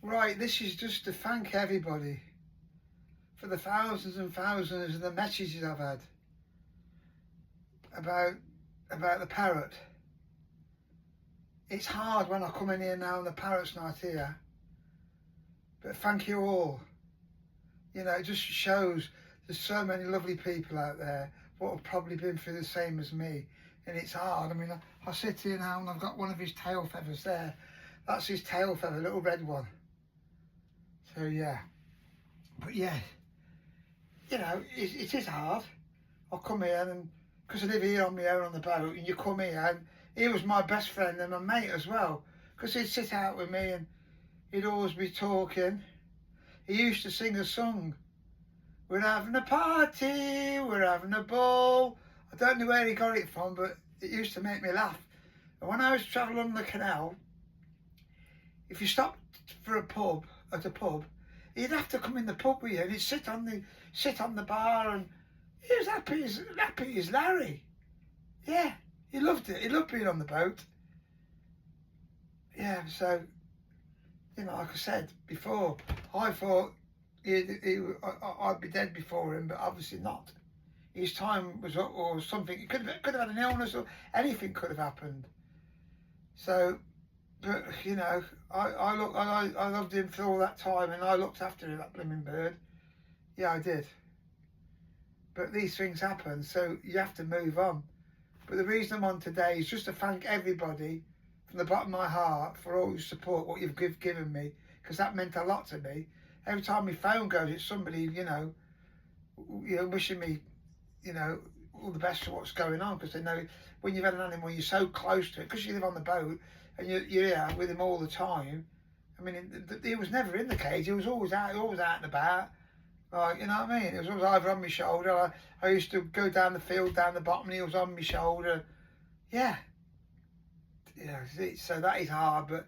Right, this is just to thank everybody for the thousands and thousands of the messages I've had about the parrot. It's hard when I come in here now and the parrot's not here, but thank you all. You know, it just shows there's so many lovely people out there what have probably been through the same as me, and it's hard. I mean, I sit here now and I've got one of his tail feathers there. That's his tail feather, little red one. So yeah, but yeah, you know, it is hard. I come here and because I live here on my own on the boat, and you come here and he was my best friend and my mate as well, because he'd sit out with me and he'd always be talking. He used to sing a song. We're having a party, we're having a ball. I don't know where he got it from, but it used to make me laugh. And when I was travelling on the canal, if you stopped for a pub, he'd have to come in the pub with you and he'd sit on the bar, and he was happy as Larry. Yeah, he loved it. He loved being on the boat. Yeah, so, you know, like I said before, I thought I'd be dead before him, but obviously not. His time was up, or something. He could have had an illness, or anything could have happened. So, but you know, I loved him for all that time, and I looked after that blooming bird. Yeah, I did. But these things happen, so you have to move on. But the reason I'm on today is just to thank everybody from the bottom of my heart for all your support, what you've given me, because that meant a lot to me. Every time my phone goes, it's somebody, you know, wishing me, you know, all the best for what's going on, because they know when you've had an animal, you're so close to it, because you live on the boat and you're here with him all the time. I mean, he was never in the cage. He was always out and about. Like, you know what I mean? It was always either on my shoulder. I used to go down the field, down the bottom, and he was on my shoulder. Yeah. Yeah. So that is hard, but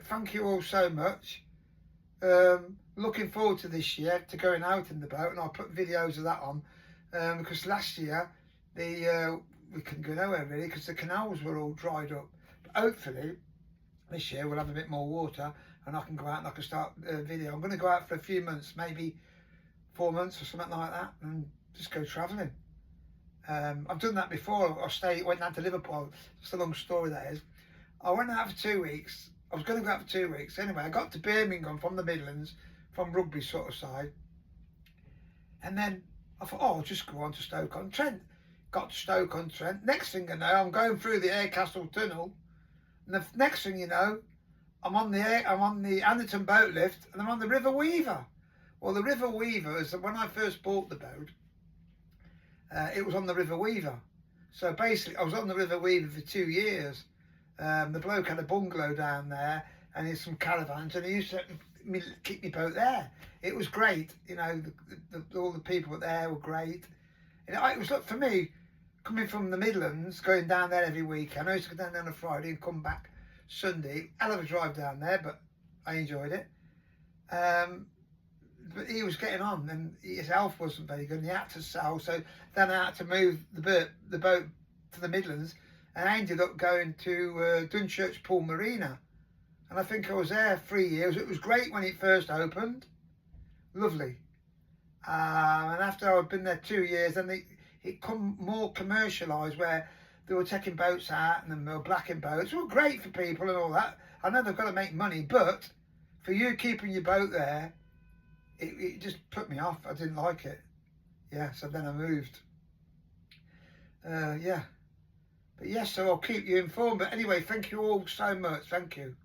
thank you all so much. Looking forward to this year, to going out in the boat, and I'll put videos of that on, because last year we couldn't go nowhere really because the canals were all dried up. But hopefully this year we'll have a bit more water and I can go out and I can start video. I'm going to go out for a few months, maybe 4 months or something like that, and just go travelling. I've done that before. Went down to Liverpool. It's a long story, that is. I went out for 2 weeks. I was going to go out for 2 weeks. Anyway, I got to Birmingham from the Midlands, from Rugby sort of side. And then I thought, oh, I'll just go on to Stoke-on-Trent. Got to Stoke-on-Trent. Next thing I know, I'm going through the Aircastle Tunnel. And the next thing you know, I'm on the Anderton boat lift, and I'm on the River Weaver. Well, the River Weaver is when I first bought the boat. It was on the River Weaver. So basically, I was on the River Weaver for 2 years. The bloke had a bungalow down there, and there's some caravans, and he used to keep my boat there. It was great, you know. All the people there were great. And it was, look, for me, coming from the Midlands, going down there every weekend. I used to go down there on a Friday and come back Sunday. Hell of a drive down there, but I enjoyed it. But he was getting on, and his health wasn't very good, and he had to sell. So then I had to move the boat to the Midlands, and I ended up going to Dunchurch Pool Marina. And I think I was there 3 years. It was great when it first opened. Lovely. And after I'd been there 2 years, then it come more commercialised, where they were taking boats out and they were blacking boats. It was great for people and all that. I know they've got to make money, but for you keeping your boat there, it just put me off. I didn't like it. Yeah, so then I moved. Yeah. But yes, so I'll keep you informed. But anyway, thank you all so much. Thank you.